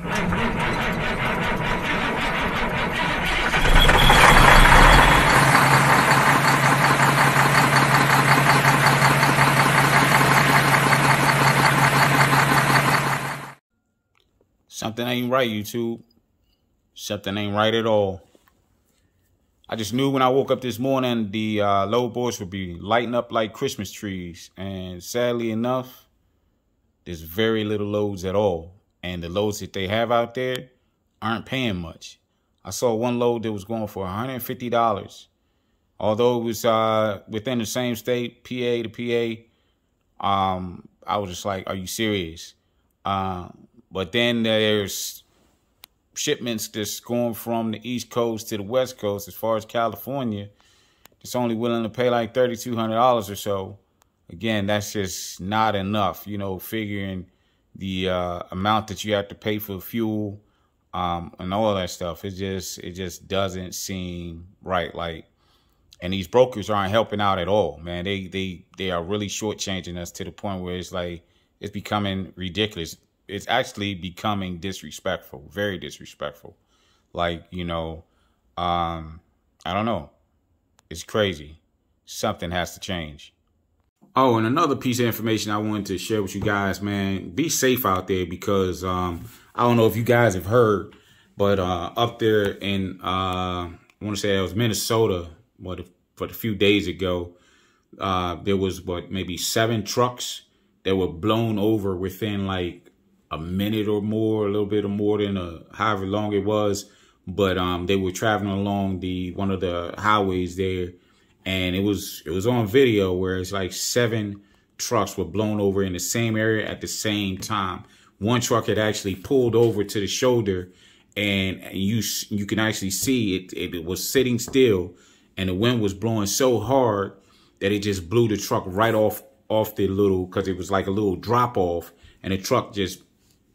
Something ain't right, YouTube. Something ain't right at all. I just knew when I woke up this morning, the load boards would be lighting up like Christmas trees. And sadly enough, there's very little loads at all. And the loads that they have out there aren't paying much. I saw one load that was going for $150. Although it was within the same state, PA to PA, I was just like, are you serious? But then there's shipments that's going from the East Coast to the West Coast, as far as California, it's only willing to pay like $3,200 or so. Again, that's just not enough, you know, figuring the amount that you have to pay for fuel and all that stuff. It just doesn't seem right. Like, and these brokers aren't helping out at all, man. They are really shortchanging us to the point where it's like it's becoming ridiculous. It's actually becoming disrespectful, very disrespectful. Like, you know, I don't know. It's crazy. Something has to change. Oh, and another piece of information I wanted to share with you guys, man. Be safe out there because I don't know if you guys have heard, but up there in, I want to say it was Minnesota, but a few days ago, there was, maybe 7 trucks that were blown over within like a minute or more, a little bit or more than however long it was. But they were traveling along one of the highways there, and it was on video where it's like 7 trucks were blown over in the same area at the same time. One truck had actually pulled over to the shoulder, and you can actually see it was sitting still, and the wind was blowing so hard that it just blew the truck right off the little, because it was like a little drop off, and the truck just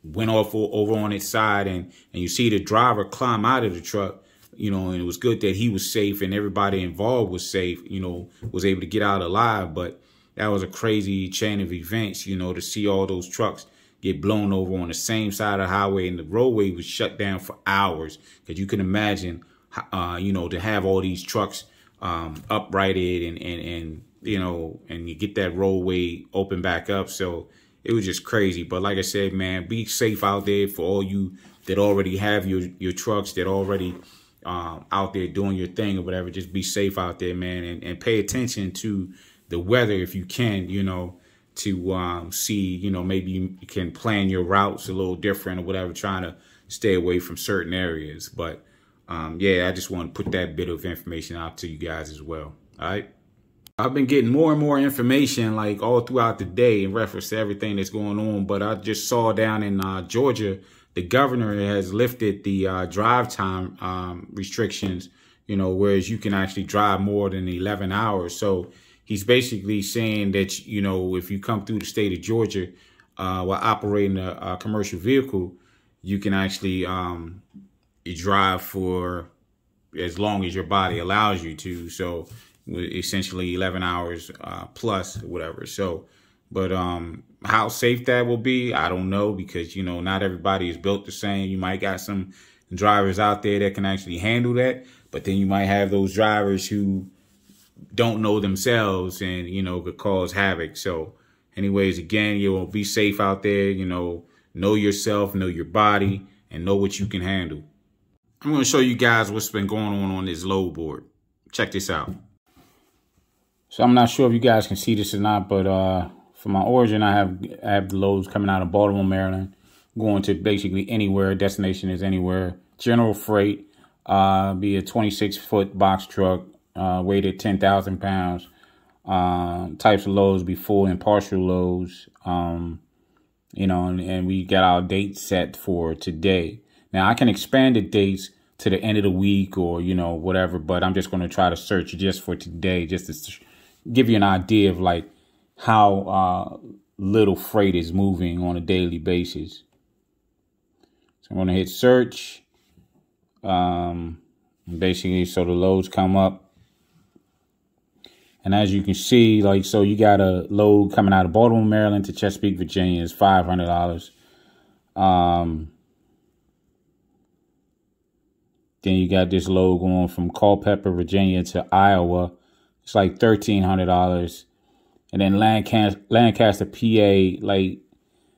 went off over on its side, and you see the driver climb out of the truck, you know, and it was good that he was safe and everybody involved was safe, you know, was able to get out alive. But that was a crazy chain of events, you know, to see all those trucks get blown over on the same side of the highway, and the roadway was shut down for hours. Because you can imagine, you know, to have all these trucks uprighted and you know, and you get that roadway open back up. So it was just crazy. But like I said, man, be safe out there for all you that already have your trucks, that already out there doing your thing or whatever. Just be safe out there, man, and pay attention to the weather if you can, you know, to see, you know, maybe you can plan your routes a little different or whatever, trying to stay away from certain areas. But yeah, I just want to put that bit of information out to you guys as well. All right. I've been getting more and more information like all throughout the day in reference to everything that's going on. But I just saw down in Georgia, the governor has lifted the drive time restrictions, you know, whereas you can actually drive more than 11 hours. So he's basically saying that, you know, if you come through the state of Georgia while operating a commercial vehicle, you can actually drive for as long as your body allows you to. So essentially 11 hours plus or whatever. So, but how safe that will be, I don't know, because, you know, not everybody is built the same. You might got some drivers out there that can actually handle that, but then you might have those drivers who don't know themselves and, you know, could cause havoc. So anyways, again, you will be safe out there, you know yourself, know your body, and know what you can handle. I'm going to show you guys what's been going on this load board. Check this out. So I'm not sure if you guys can see this or not, but for my origin, I have the loads coming out of Baltimore, Maryland, going to basically anywhere. Destination is anywhere. General freight, be a 26-foot box truck, weighted at 10,000 pounds. Types of loads be full and partial loads. You know, and we got our date set for today. Now I can expand the dates to the end of the week or, you know, whatever, but I'm just going to try to search just for today, just to give you an idea of like how little freight is moving on a daily basis. So I'm going to hit search. Basically, so the loads come up. And as you can see, like, so you got a load coming out of Baltimore, Maryland to Chesapeake, Virginia is $500. Then you got this load going from Culpeper, Virginia to Iowa. It's like $1,300. And then Lancaster, PA, like,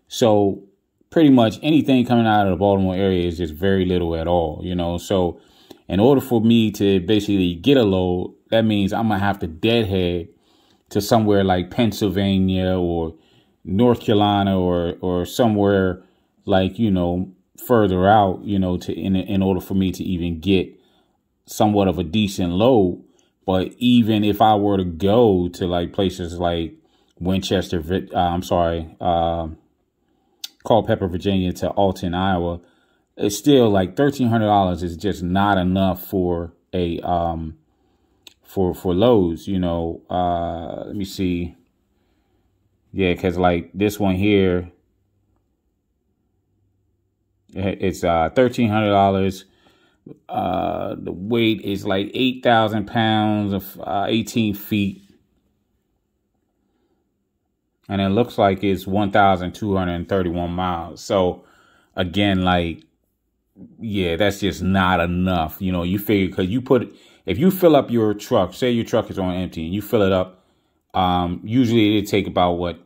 so pretty much anything coming out of the Baltimore area is just very little at all, you know. So in order for me to basically get a load, that means I'm going to have to deadhead to somewhere like Pennsylvania or North Carolina or somewhere like, you know, further out, you know, to in order for me to even get somewhat of a decent load. But even if I were to go to like places like Winchester, Culpeper, Virginia to Alton, Iowa, it's still like $1,300 is just not enough for a for loads, you know. Let me see. Yeah, because like this one here, it's $1,300. The weight is like 8,000 pounds of 18 feet. And it looks like it's 1,231 miles. So again, like, yeah, that's just not enough. You know, you figure because if you fill up your truck, say your truck is on empty and you fill it up, usually it take about what,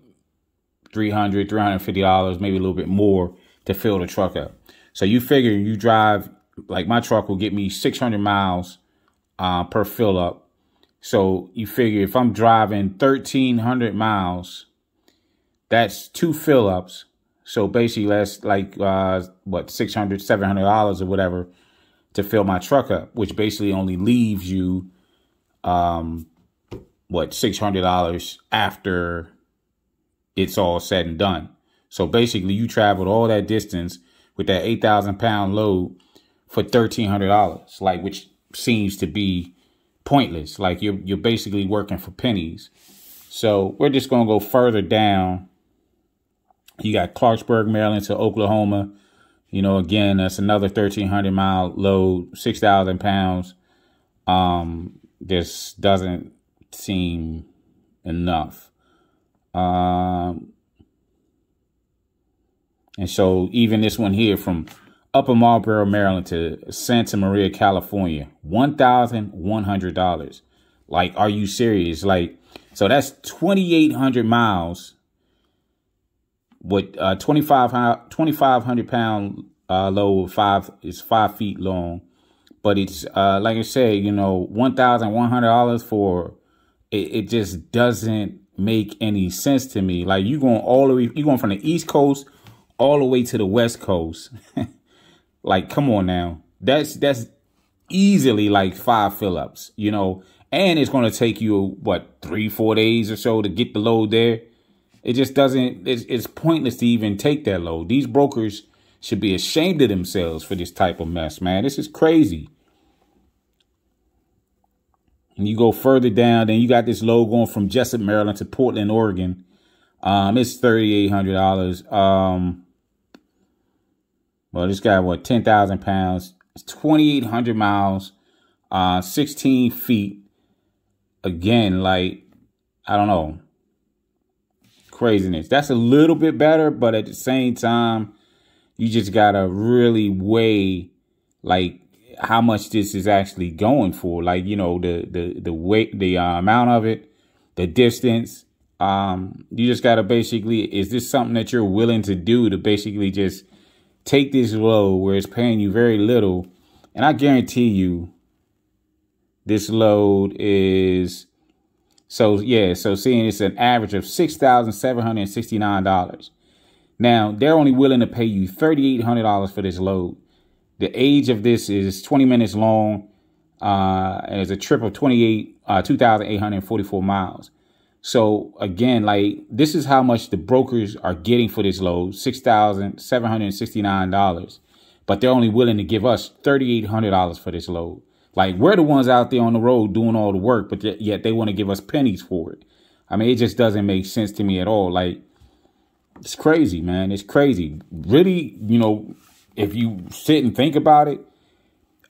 $300, $350, maybe a little bit more to fill the truck up. So you figure you drive, like my truck will get me 600 miles per fill up. So you figure if I'm driving 1,300 miles, that's 2 fill ups. So basically that's like, what, $600, $700 or whatever to fill my truck up, which basically only leaves you, what, $600 after it's all said and done. So basically you traveled all that distance with that 8,000 pound load for $1,300, like, which seems to be pointless. Like you're basically working for pennies. So we're just going to go further down. You got Clarksburg, Maryland to Oklahoma. You know, again, that's another 1,300 mile load, 6,000 pounds. This doesn't seem enough. And so even this one here from Upper Marlboro, Maryland to Santa Maria, California, $1,100. Like, are you serious? Like, so that's 2,800 miles. With 2,500 pound load is 5 feet long, but it's like I said, you know, $1,100 for it. It just doesn't make any sense to me. Like you're going from the East Coast all the way to the West Coast. Like, come on now, that's easily like 5 fill ups, you know, and it's going to take you what, 3-4 days or so to get the load there. It just doesn't, it's pointless to even take that load. These brokers should be ashamed of themselves for this type of mess, man. This is crazy. And you go further down, then you got this load going from Jessup, Maryland to Portland, Oregon. It's $3,800. Well, this guy, what, 10,000 pounds. It's 2,800 miles, 16 feet. Again, like, I don't know. Craziness. That's a little bit better, but at the same time, you just gotta really weigh like how much this is actually going for. Like, you know, the weight, the amount of it, the distance. You just gotta basically, is this something that you're willing to do to basically just take this load where it's paying you very little? And I guarantee you this load is, so yeah, so seeing it's an average of $6,769. Now, they're only willing to pay you $3,800 for this load. The age of this is 20 minutes long, and it's a trip of 2,844 miles. So again, like, this is how much the brokers are getting for this load, $6,769. But they're only willing to give us $3,800 for this load. Like, we're the ones out there on the road doing all the work, but yet they want to give us pennies for it. I mean, it just doesn't make sense to me at all. Like, it's crazy, man. It's crazy. Really, you know, if you sit and think about it,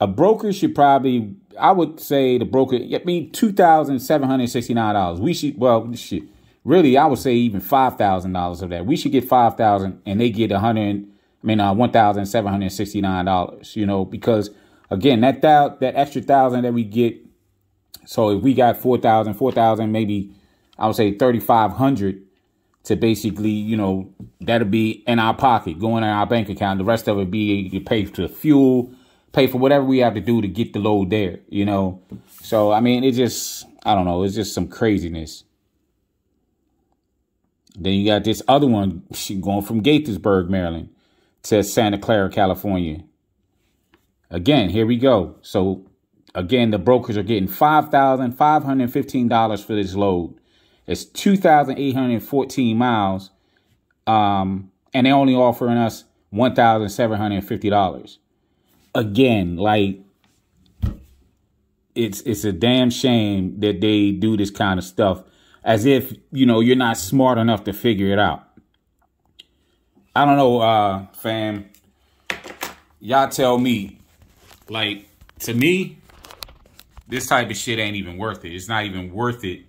a broker should probably, I would say the broker, I mean, $2,769. We should, well, shit, really, I would say even $5,000 of that. We should get $5,000 and they get $1,769, you know, because again, that extra 1,000 that we get. So if we got 4,000, maybe I would say 3,500 to basically, you know, that'll be in our pocket, going in our bank account. The rest of it be to pay for fuel, pay for whatever we have to do to get the load there, you know. So, I mean, it just, I don't know, it's just some craziness. Then you got this other one going from Gaithersburg, Maryland to Santa Clara, California. Again, here we go. So, again, the brokers are getting $5,515 for this load. It's 2,814 miles. And they're only offering us $1,750. Again, like, it's a damn shame that they do this kind of stuff as if, you know, you're not smart enough to figure it out. I don't know, fam. Y'all tell me. Like, to me, this type of shit ain't even worth it. It's not even worth it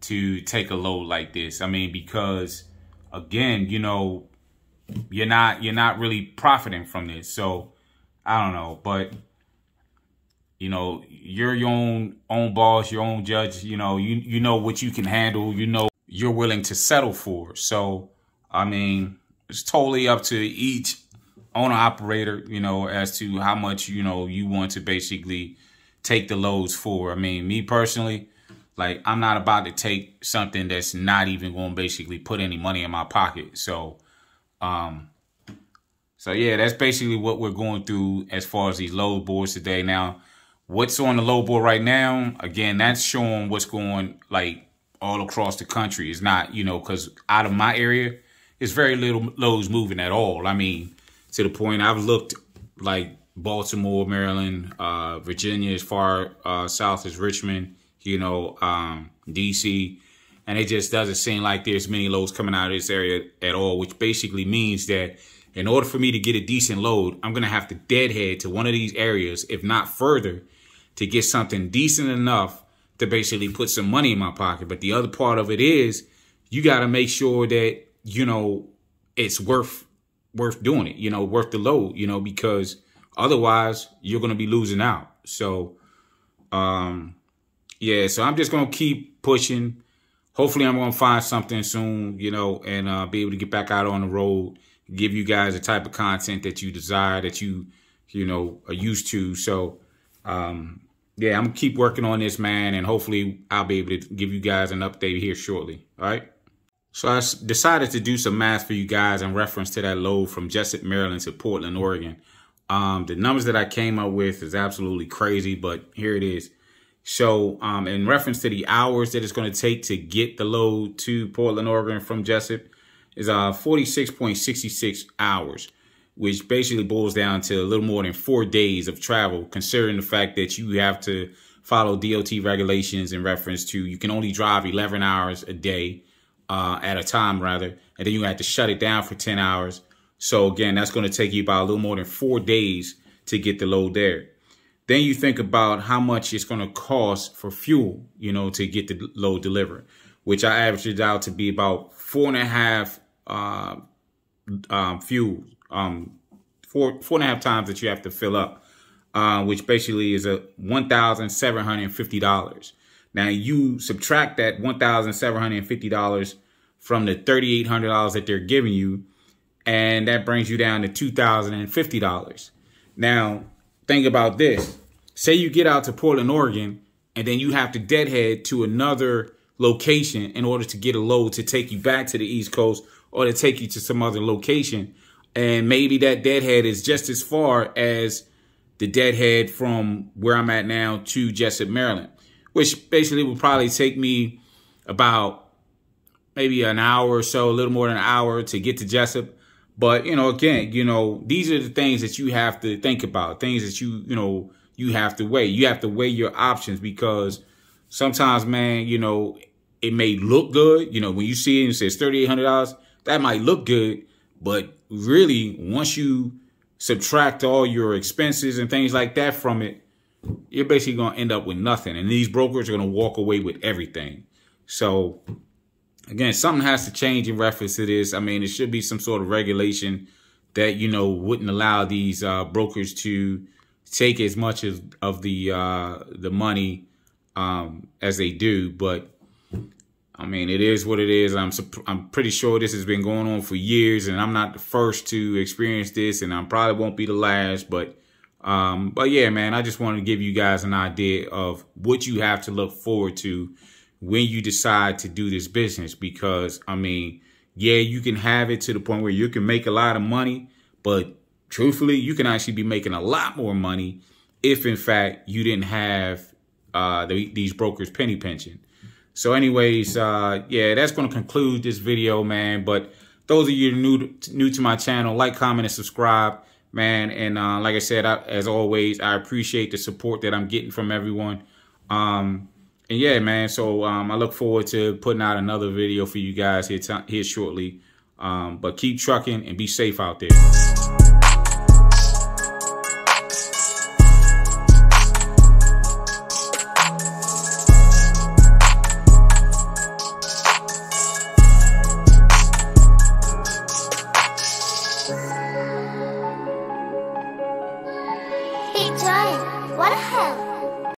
to take a load like this. I mean, because, again, you know, you're not really profiting from this. So, I don't know. But, you know, you're your own boss, your own judge. You know, you know what you can handle. You know you're willing to settle for. So, I mean, it's totally up to each owner operator, you know, as to how much, you know, you want to basically take the loads for. I mean, me personally, like, I'm not about to take something that's not even going to basically put any money in my pocket. So, yeah, that's basically what we're going through as far as these load boards today. Now, what's on the load board right now, again, that's showing what's going, like, all across the country. It's not, you know, because out of my area, it's very little loads moving at all. I mean, to the point I've looked like Baltimore, Maryland, Virginia, as far south as Richmond, you know, DC. And it just doesn't seem like there's many loads coming out of this area at all, which basically means that in order for me to get a decent load, I'm going to have to deadhead to one of these areas, if not further, to get something decent enough to basically put some money in my pocket. But the other part of it is you got to make sure that, you know, it's worth doing it, you know, worth the load, you know, because otherwise you're going to be losing out. So, yeah, so I'm just going to keep pushing. Hopefully I'm going to find something soon, you know, and be able to get back out on the road, give you guys the type of content that you desire, that you know, are used to. So, yeah, I'm going to keep working on this, man, and hopefully I'll be able to give you guys an update here shortly. All right. So I decided to do some math for you guys in reference to that load from Jessup, Maryland to Portland, Oregon. The numbers that I came up with is absolutely crazy, but here it is. So in reference to the hours that it's going to take to get the load to Portland, Oregon from Jessup is 46.66 hours, which basically boils down to a little more than 4 days of travel, considering the fact that you have to follow DOT regulations in reference to you can only drive 11 hours a day. At a time, rather, and then you have to shut it down for 10 hours. So again, that's going to take you about a little more than 4 days to get the load there. Then you think about how much it's going to cost for fuel, you know, to get the load delivered, which I averaged it out to be about 4.5 fuel, 4.5 times that you have to fill up, which basically is $1,750. Now you subtract that $1,750 from the $3,800 that they're giving you, and that brings you down to $2,050. Now, think about this. Say you get out to Portland, Oregon, and then you have to deadhead to another location in order to get a load to take you back to the East Coast or to take you to some other location. And maybe that deadhead is just as far as the deadhead from where I'm at now to Jessup, Maryland, which basically would probably take me about maybe an hour or so, a little more than an hour to get to Jessup. But, you know, again, you know, these are the things that you have to think about, things that you know, you have to weigh. You have to weigh your options because sometimes, man, you know, it may look good. You know, when you see it and it says $3,800, that might look good. But really, once you subtract all your expenses and things like that from it, you're basically going to end up with nothing. And these brokers are going to walk away with everything. So, again, something has to change in reference to this. I mean, it should be some sort of regulation that, you know, wouldn't allow these brokers to take as much of the money as they do. But I mean, it is what it is. I'm pretty sure this has been going on for years, and I'm not the first to experience this, and I probably won't be the last. But yeah, man, I just wanted to give you guys an idea of what you have to look forward to when you decide to do this business. Because I mean, yeah, you can have it to the point where you can make a lot of money, but truthfully, you can actually be making a lot more money if, in fact, you didn't have these brokers penny pinching. So anyways, yeah, that's going to conclude this video, man. But those of you new to my channel, like, comment, and subscribe, man. And like I said, as always, I appreciate the support that I'm getting from everyone. And yeah, man, so I look forward to putting out another video for you guys here shortly. But keep trucking and be safe out there. Big giant, what the hell?